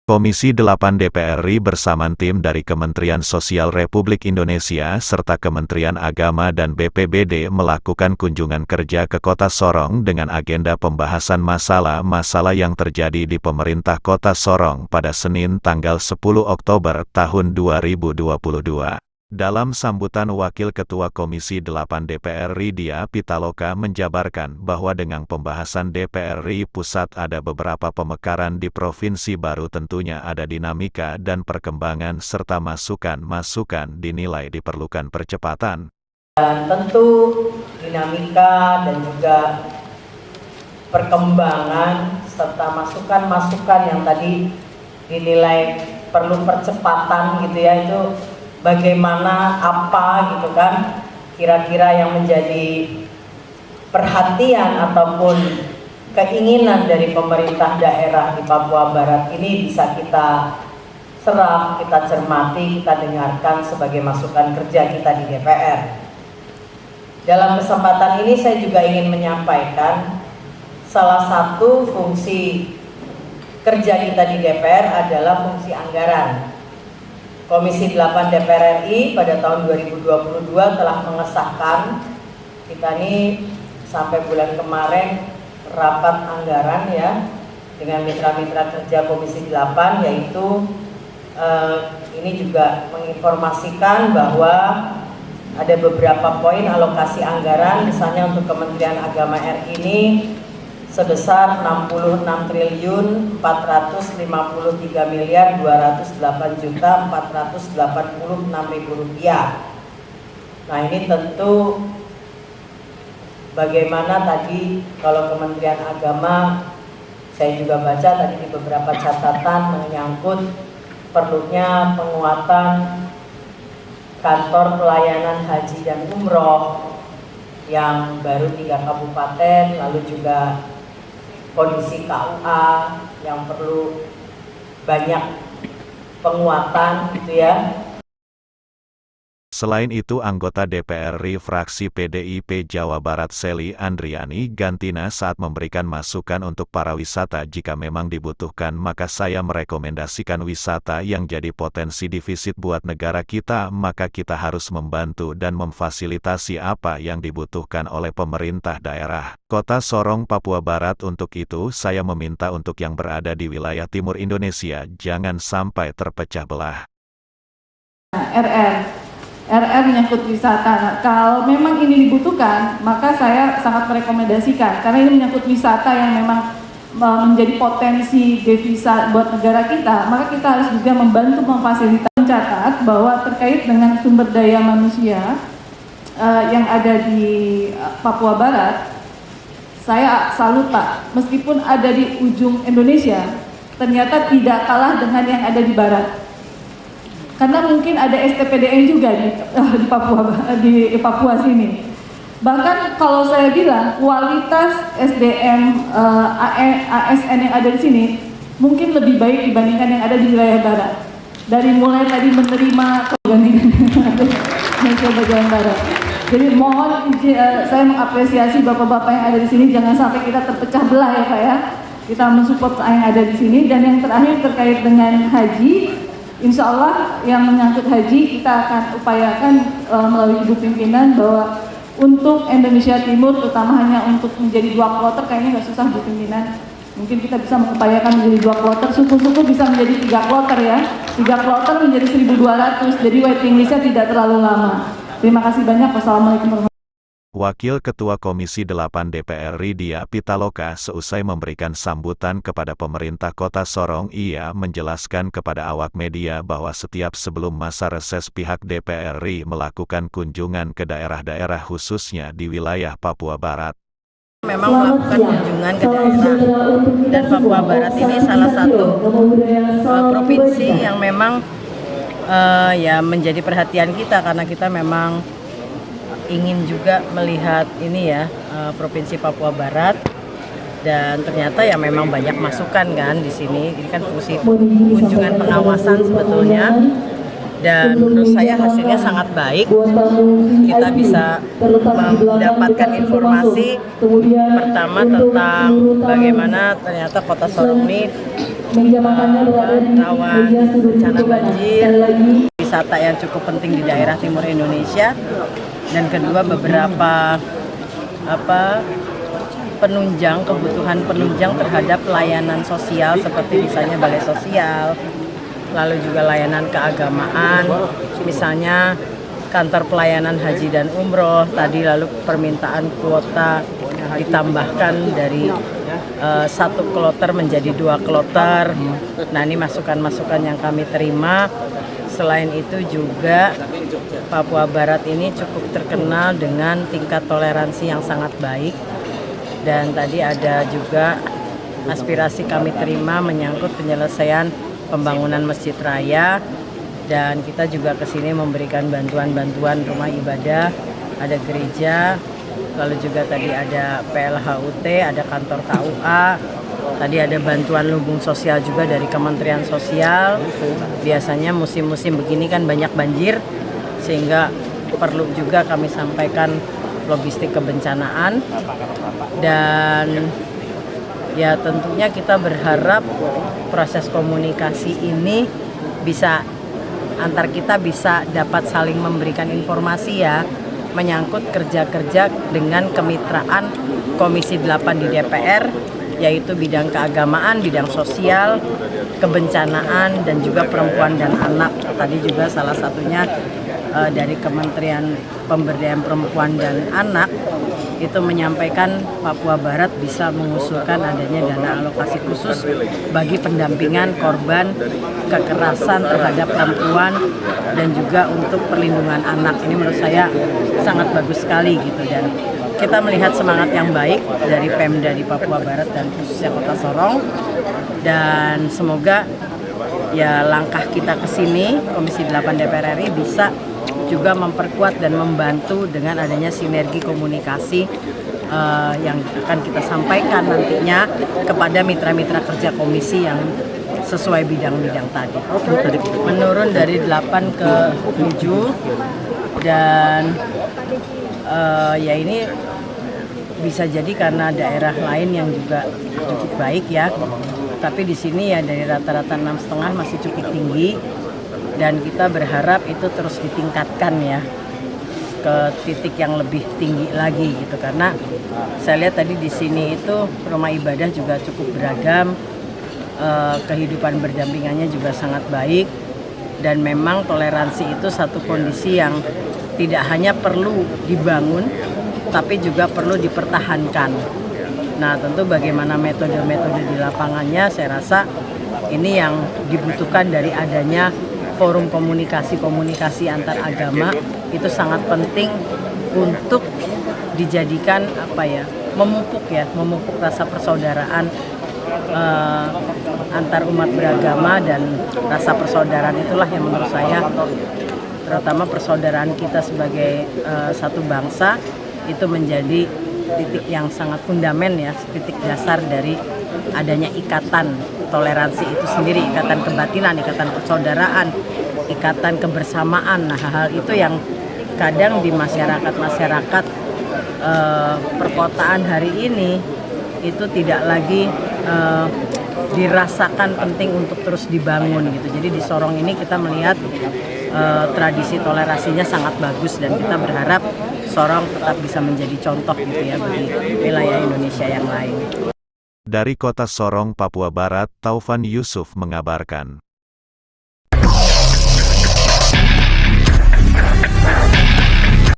Komisi 8 DPR RI bersama tim dari Kementerian Sosial Republik Indonesia serta Kementerian Agama dan BPBD melakukan kunjungan kerja ke Kota Sorong dengan agenda pembahasan masalah-masalah yang terjadi di pemerintah Kota Sorong pada Senin tanggal 10 Oktober tahun 2022. Dalam sambutan Wakil Ketua Komisi 8 DPR RI Dia Pitaloka menjabarkan bahwa dengan pembahasan DPR RI Pusat ada beberapa pemekaran di provinsi baru tentunya ada dinamika dan perkembangan serta masukan-masukan dinilai diperlukan percepatan. Dan tentu dinamika dan juga perkembangan serta masukan-masukan yang tadi dinilai perlu percepatan gitu ya, itu bagaimana apa gitu kan kira-kira yang menjadi perhatian ataupun keinginan dari pemerintah daerah di Papua Barat ini bisa kita serap, kita cermati, kita dengarkan sebagai masukan kerja kita di DPR. Dalam kesempatan ini saya juga ingin menyampaikan salah satu fungsi kerja kita di DPR adalah fungsi anggaran. Komisi 8 DPR RI pada tahun 2022 telah mengesahkan, kita ini sampai bulan kemarin rapat anggaran ya dengan mitra-mitra kerja Komisi 8, yaitu ini juga menginformasikan bahwa ada beberapa poin alokasi anggaran, misalnya untuk Kementerian Agama RI ini sebesar 66.453.208.486.000 rupiah. Nah, ini tentu bagaimana tadi kalau Kementerian Agama, saya juga baca tadi di beberapa catatan menyangkut perlunya penguatan kantor pelayanan haji dan umroh yang baru 3 kabupaten, lalu juga kondisi KUA yang perlu banyak penguatan gitu ya. Selain itu anggota DPR RI fraksi PDIP Jawa Barat Sely Andriani Gantina saat memberikan masukan untuk para wisata jika memang dibutuhkan maka saya merekomendasikan wisata yang jadi potensi defisit buat negara kita maka kita harus membantu dan memfasilitasi apa yang dibutuhkan oleh pemerintah daerah Kota Sorong Papua Barat. Untuk itu saya meminta untuk yang berada di wilayah timur Indonesia jangan sampai terpecah belah. RR menyangkut wisata. Nah, kalau memang ini dibutuhkan, maka saya sangat merekomendasikan karena ini menyangkut wisata yang memang menjadi potensi devisa buat negara kita, maka kita harus juga membantu memfasilitasi. Mencatat bahwa terkait dengan sumber daya manusia yang ada di Papua Barat, saya salut Pak, meskipun ada di ujung Indonesia, ternyata tidak kalah dengan yang ada di barat. Karena mungkin ada STPDN juga di Papua sini. Bahkan kalau saya bilang kualitas SDM ASN yang ada di sini mungkin lebih baik dibandingkan yang ada di wilayah barat. Dari mulai tadi menerima dibandingkan yang ada di bagian barat. Jadi mohon saya mengapresiasi bapak-bapak yang ada di sini, jangan sampai kita terpecah belah ya Pak ya. Kita mensupport yang ada di sini. Dan yang terakhir terkait dengan haji, insya Allah yang menyangkut haji kita akan upayakan melalui Ibu Pimpinan bahwa untuk Indonesia Timur terutama hanya untuk menjadi 2 kloter kayaknya nggak susah Bu Pimpinan. Mungkin kita bisa mengupayakan menjadi 2 kloter, suku-suku bisa menjadi 3 kloter ya. 3 kloter menjadi 1.200, jadi waiting listnya tidak terlalu lama. Terima kasih banyak. Wassalamualaikum warahmatullahi wabarakatuh. Wakil Ketua Komisi 8 DPR RI Dia Pitaloka seusai memberikan sambutan kepada pemerintah Kota Sorong, ia menjelaskan kepada awak media bahwa setiap sebelum masa reses pihak DPR RI melakukan kunjungan ke daerah-daerah khususnya di wilayah Papua Barat. Memang melakukan kunjungan ke daerah, dan Papua Barat ini salah satu provinsi yang memang ya menjadi perhatian kita karena kita memang ingin juga melihat ini ya Provinsi Papua Barat, dan ternyata ya memang banyak masukan kan di sini. Ini kan fungsi kunjungan pengawasan sebetulnya, dan menurut saya hasilnya sangat baik. Kita bisa mendapatkan informasi pertama tentang bagaimana ternyata Kota Sorong ini meja makannya berada di rawan meja sudut bencana itu, Pak. banjir, Sekali lagi wisata yang cukup penting di daerah timur Indonesia, dan kedua beberapa kebutuhan penunjang terhadap layanan sosial seperti misalnya balai sosial, lalu juga layanan keagamaan, misalnya kantor pelayanan haji dan umroh tadi, lalu permintaan kuota ditambahkan dari 1 kloter menjadi 2 kloter. Nah, ini masukan-masukan yang kami terima. Selain itu juga Papua Barat ini cukup terkenal dengan tingkat toleransi yang sangat baik, dan tadi ada juga aspirasi kami terima menyangkut penyelesaian pembangunan Masjid Raya, dan kita juga ke sini memberikan bantuan-bantuan rumah ibadah, ada gereja, lalu juga tadi ada PLHUT, ada kantor KUA, tadi ada bantuan lumbung sosial juga dari Kementerian Sosial. Biasanya musim-musim begini kan banyak banjir, sehingga perlu juga kami sampaikan logistik kebencanaan. Dan ya tentunya kita berharap proses komunikasi ini bisa, antar kita bisa dapat saling memberikan informasi ya, menyangkut kerja-kerja dengan kemitraan Komisi 8 di DPR, yaitu bidang keagamaan, bidang sosial, kebencanaan, dan juga perempuan dan anak. Tadi juga salah satunya dari Kementerian Pemberdayaan Perempuan dan Anak itu menyampaikan Papua Barat bisa mengusulkan adanya dana alokasi khusus bagi pendampingan korban kekerasan terhadap perempuan dan juga untuk perlindungan anak. Ini menurut saya sangat bagus sekali gitu, dan kita melihat semangat yang baik dari Pemda di Papua Barat dan khususnya Kota Sorong, dan semoga ya langkah kita ke sini Komisi 8 DPR RI bisa juga memperkuat dan membantu dengan adanya sinergi komunikasi yang akan kita sampaikan nantinya kepada mitra-mitra kerja komisi yang sesuai bidang-bidang tadi. Menurun dari 8 ke 7, dan ya ini bisa jadi karena daerah lain yang juga cukup baik ya, tapi di sini ya dari rata-rata 6,5 masih cukup tinggi, dan kita berharap itu terus ditingkatkan ya ke titik yang lebih tinggi lagi gitu, karena saya lihat tadi di sini itu rumah ibadah juga cukup beragam, kehidupan berdampingannya juga sangat baik, dan memang toleransi itu satu kondisi yang tidak hanya perlu dibangun tapi juga perlu dipertahankan. Nah, tentu bagaimana metode-metode di lapangannya, saya rasa ini yang dibutuhkan dari adanya forum komunikasi antar agama. Itu sangat penting untuk dijadikan memupuk rasa persaudaraan antar umat beragama, dan rasa persaudaraan itulah yang menurut saya, terutama persaudaraan kita sebagai satu bangsa, itu menjadi titik yang sangat fundament ya, titik dasar dari adanya ikatan toleransi itu sendiri, ikatan kebatinan, ikatan persaudaraan, ikatan kebersamaan. Nah, hal-hal itu yang kadang di masyarakat perkotaan hari ini itu tidak lagi dirasakan penting untuk terus dibangun gitu. Jadi di Sorong ini kita melihat tradisi toleransinya sangat bagus, dan kita berharap Sorong tetap bisa menjadi contoh gitu ya bagi wilayah Indonesia yang lain. Dari Kota Sorong, Papua Barat, Taufan Yusuf mengabarkan.